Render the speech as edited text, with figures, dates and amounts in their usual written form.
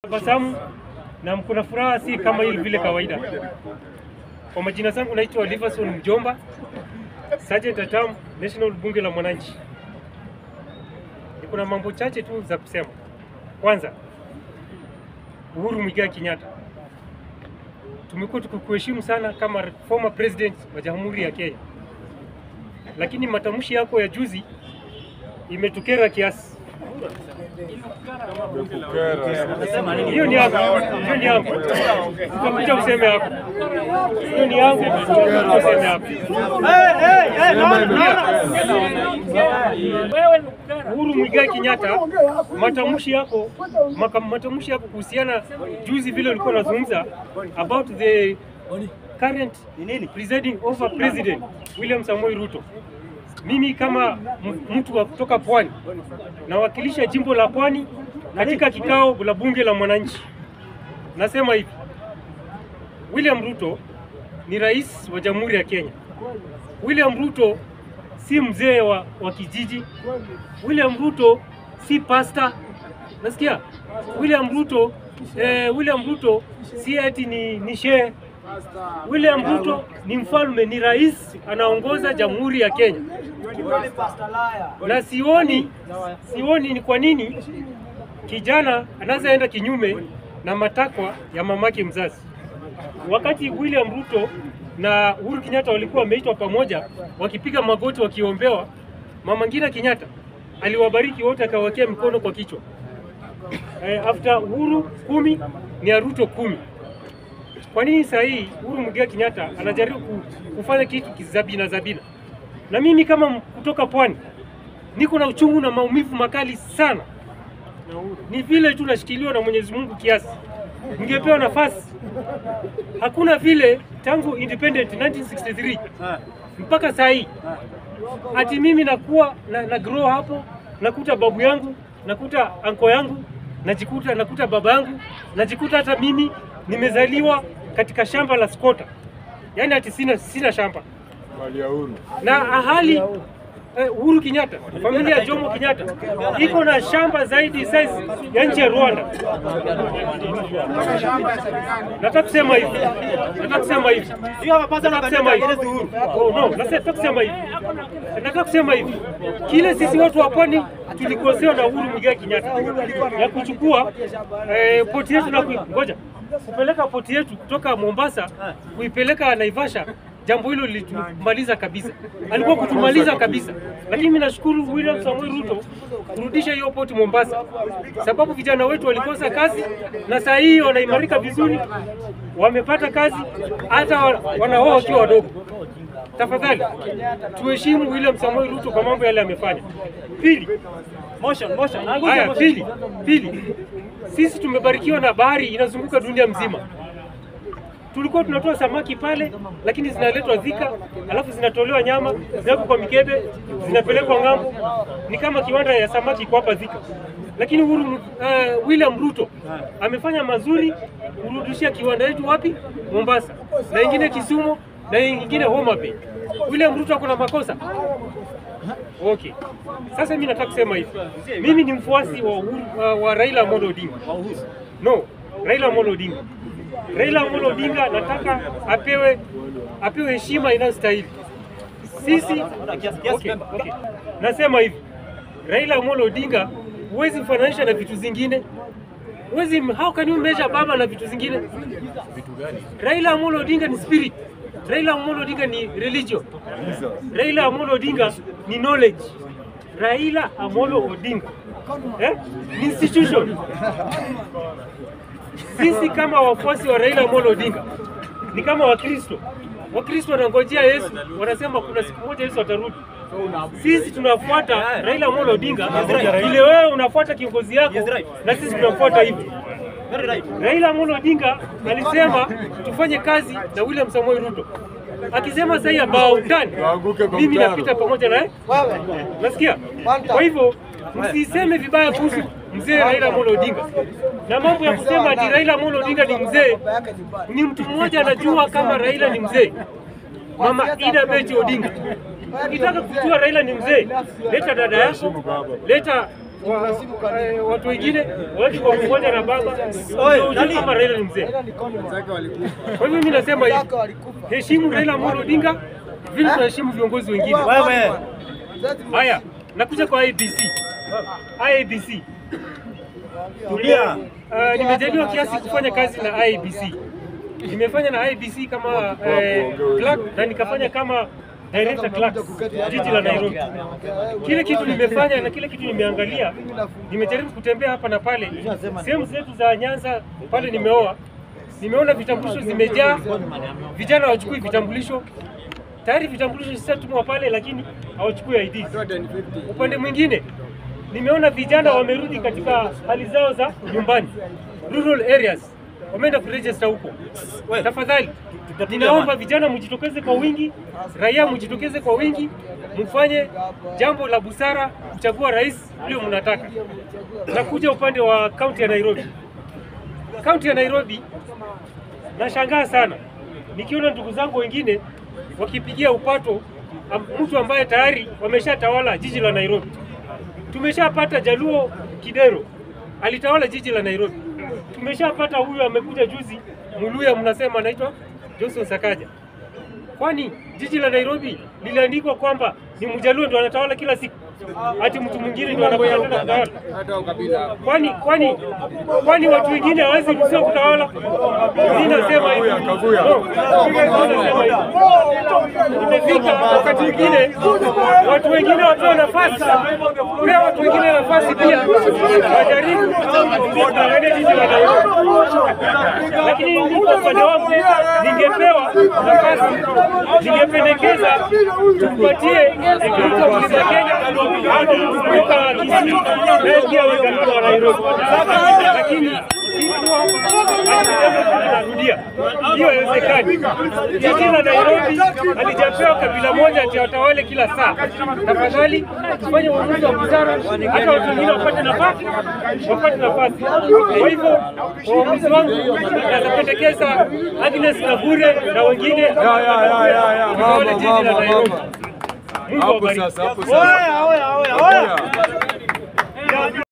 Tabasamu na mkuna furaha si kama hili vile kawaida. Kwa majina zangu naitwa Liverson Mjomba, Sergeant Atam, National Bunge la Mwananchi. Kuna mambo chache tu za kusema. Kwanza, Uhuru Muigai Kenyatta. Tumekuwa tukikuheshimu sana kama former president wa Jamhuri ya Kenya. Lakini matamshi yako ya juzi imetukera kiasi. Hiyo ni yangu. Utakuja useme hapo. Hiyo ni yangu, utakuja useme hapo. Uhuru Muigai Kenyatta, matamshi yako kuhusiana juzi vile ulikuwa unazungumza about the current presiding over president William Samoei Ruto. Mimi kama mtu wa kutoka Pwani nawakilisha jimbo la Pwani katika kikao la bunge la Mwananchi. Nasema hivi, William Ruto ni rais wa Jamhuri ya Kenya. William Ruto si mzee wa kijiji. William Ruto si pastor. Nasikia? William Ruto si ati ni shehe. William Ruto ni mfalme, ni rais, anaongoza Jamhuri ya Kenya. Na sioni ni kwa nini kijana anazaenda kinyume na matakwa ya mamake mzazi. Wakati William Ruto na Uhuru Kenyatta walikuwa wameitwa pamoja wakipiga magoti wakiombewa, Mama Ngina Kenyatta aliwabariki wote akawekea mikono kwa kichwa. After Uhuru 10 ni Ruto 10. Kwa nini saa hii Uhuru Muigai Kenyatta anajaribu kufanya kitu kizabina? Na mimi kama kutoka Pwani niko na uchungu na maumivu makali sana. Ni vile tu nashikiliwa na Mwenyezi Mungu kiasi. Ningepewa nafasi. Hakuna vile tangu independent 1963 mpaka saa hii ati mimi nakuwa na grow hapo, nakuta babu yangu, nakuta anko yangu, nakuta baba yangu, najikuta hata mimi nimezaliwa katika shamba la skota. Yaani ati sina shamba. Na ahali Uhuru Kenyatta, familia ya Jomo Kenyatta iko na shamba zaidi size ya nchi ya Rwanda. Nataka kusema hivi. Nataka kusema hivi. Kile sisi watu wa Pwani tulikosewa na Uhuru Muigai Kenyatta ya kuchukua poti yetu na kupeleka poti yetu kutoka Mombasa kuipeleka Naivasha. Jambo hilo lilitumaliza kabisa. Alikuwa kutumaliza kabisa. Lakini mimi nashukuru William Samoei Ruto kurudisha hiyo poti Mombasa. Sababu vijana wetu walikosa kazi na saa hii wanaimarika vizuri. Wamepata kazi hata wanaoa wakiwa wadogo. Tafadhali tuheshimu William Samoei Ruto kwa mambo yale amefanya. Pili. Sisi tumebarikiwa na bahari inazunguka dunia mzima. Tulikuwa tunatoa samaki pale, lakini zinaletwa Thika, alafu zinatolewa nyama, zinawekwa kwa mikebe, zinapelekwa ng'ambo. Ni kama kiwanda ya samaki kwa hapa Thika. Lakini William Ruto amefanya mazuri kurudishia kiwanda yetu wapi? Mombasa. Na ingine Kisumu, na ingine Homa Bay. William Ruto kuna makosa. Okay. Sasa mimi nataka kusema hivi. Mimi ni mfuasi wa Raila Amolo Odinga. No, Raila Amolo Odinga. Raila Amolo Odinga nataka apewe heshima inayostahili. Sisi okay. Nasema hivi. Raila Amolo Odinga huwezi mfananisha na vitu zingine. How can you measure baba na vitu zingine? Vitu gani? Raila Amolo Odinga ni spirit. Raila Amolo Odinga ni religion. Raila Amolo Odinga ni knowledge. Raila Amolo Odinga ni institution. Sisi kama wafuasi wa Raila Amolo Odinga ni kama Wakristo. Wakristo wanangojea Yesu, wanasema kuna siku moja Yesu atarudi. Sisi tunafuata Raila Amolo Odinga, ile wewe unafuata kiongozi yako, na sisi tunafuata hivi. Raila Amolo Odinga alisema tufanye kazi na William Samoei Ruto. Akisema sasa about done, mimi napita pamoja naye. Nasikia? Kwa hivyo msiseme vibaya kuhusu mzee Raila Amolo Odinga. Na mambo ya kusema ati Raila Amolo Odinga ni mzee, ni mtu mmoja anajua kama Raila ni mzee. Mama Ida Beti Odinga. Ukitaka kujua Raila ni mzee, leta dada yako, leta watu wengine watu kwa mmoja na baba kama Raila ni mzee. Kwa hivyo mimi nasema hivi, heshimu Raila Amolo Odinga vile tunaheshimu viongozi wengine. Haya, nakuja kwa IEBC. Nimejaliwa kiasi kufanya kazi na IEBC. Nimefanya na IEBC kama clerk na nikafanya kama director clerk jiji la Nairobi. Kile kitu nimefanya na kile kitu nimeangalia, nimejaribu kutembea hapa na pale. Sehemu zetu za Nyanza pale nimeona vitambulisho zimejaa, vijana hawachukui vitambulisho. Tayari vitambulisho zishatumwa pale lakini hawachukui ID. Upande mwingine nimeona vijana wamerudi katika hali zao za nyumbani, rural areas, wameenda kuregister huko. Tafadhali ninaomba vijana mjitokeze kwa wingi, raia mjitokeze kwa wingi, mfanye jambo la busara kuchagua rais yule mnataka. Nakuja upande wa kaunti ya Nairobi. Kaunti ya Nairobi nashangaa sana nikiona ndugu zangu wengine wakipigia upato mtu ambaye tayari wameshatawala jiji la Nairobi. Tumeshapata Jaluo Kidero alitawala jiji la Nairobi. Tumeshapata huyu amekuja juzi Muluya, mnasema anaitwa Johnson Sakaja. Kwani jiji la Nairobi liliandikwa kwamba ni Mjaluo ndio anatawala kila siku, ati mtu mwingine ndio anakuja kutawala? Kwani watu wengine hawezi kusema kutawala? Ninasema hivi, imefika wakati mwingine watu wengine wapewe nafasi, pia watu wengine nafasi pia wajaribu kuangalia jiji la Nairobi. Lakini kwa upande wangu ningepewa nafasi, ningependekeza tumpatie Mlima Kenya kutoka Kisii na pia wengine wa Nairobi. Lakini narudia, hiyo haiwezekani. Jiji la Nairobi halijapewa kabila moja ati watawale kila saa. Tafadhali tufanye uamuzi wa busara, hata watu wengine wapate nafasi. Kwa hivyo uamuzi wangu napendekeza Agnes Kabure na wengine watawale jiji la Nairobi. Mungu awabariki.